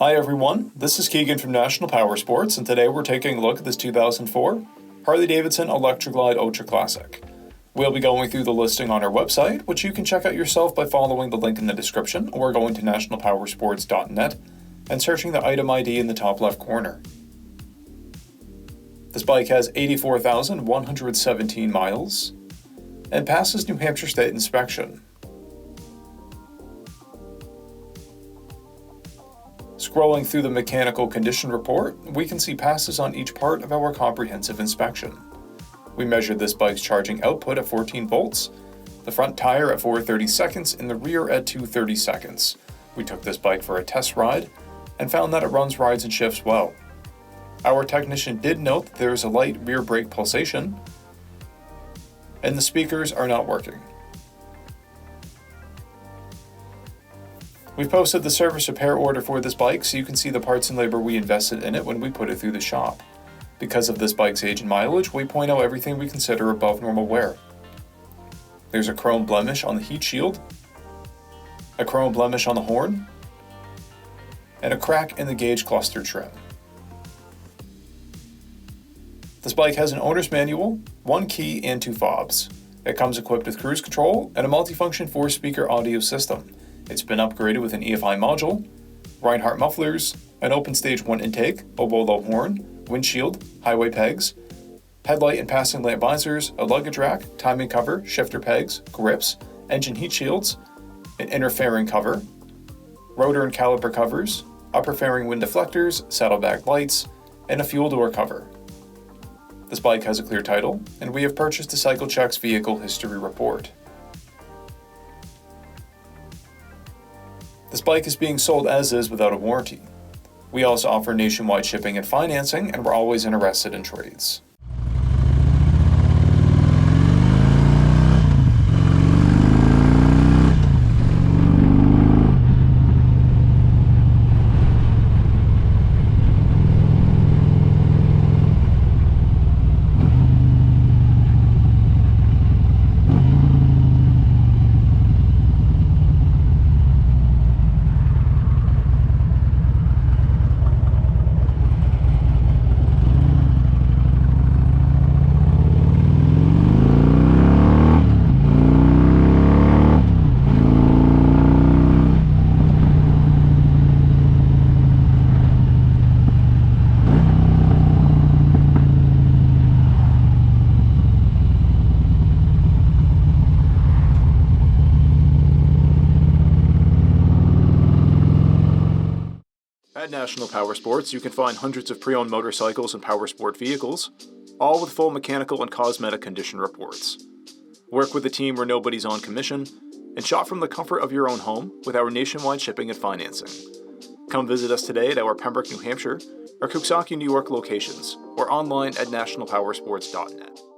Hi everyone, this is Keegan from National Powersports, and today we're taking a look at this 2004 Harley-Davidson Electra Glide Ultra Classic. We'll be going through the listing on our website, which you can check out yourself by following the link in the description or going to nationalpowersports.net and searching the item ID in the top left corner. This bike has 84,117 miles and passes New Hampshire State inspection. Scrolling through the mechanical condition report, we can see passes on each part of our comprehensive inspection. We measured this bike's charging output at 14 volts, the front tire at 430 seconds, and the rear at 230 seconds. We took this bike for a test ride and found that it runs, rides, and shifts well. Our technician did note that there is a light rear brake pulsation, and the speakers are not working. We've posted the service repair order for this bike so you can see the parts and labor we invested in it when we put it through the shop. Because of this bike's age and mileage, we point out everything we consider above normal wear. There's a chrome blemish on the heat shield, a chrome blemish on the horn, and a crack in the gauge cluster trim. This bike has an owner's manual, 1 key, and 2 fobs. It comes equipped with cruise control and a multifunction 4-speaker audio system. It's been upgraded with an EFI module, Reinhardt mufflers, an open stage 1 intake, a low horn, windshield, highway pegs, headlight and passing lamp visors, a luggage rack, timing cover, shifter pegs, grips, engine heat shields, an inner fairing cover, rotor and caliper covers, upper fairing wind deflectors, saddlebag lights, and a fuel door cover. This bike has a clear title, and we have purchased a CycleCheck's vehicle history report. This bike is being sold as is without a warranty. We also offer nationwide shipping and financing, and we're always interested in trades. At National Powersports, you can find hundreds of pre-owned motorcycles and powersport vehicles, all with full mechanical and cosmetic condition reports. Work with a team where nobody's on commission, and shop from the comfort of your own home with our nationwide shipping and financing. Come visit us today at our Pembroke, New Hampshire, or Coxsackie, New York locations, or online at nationalpowersports.net.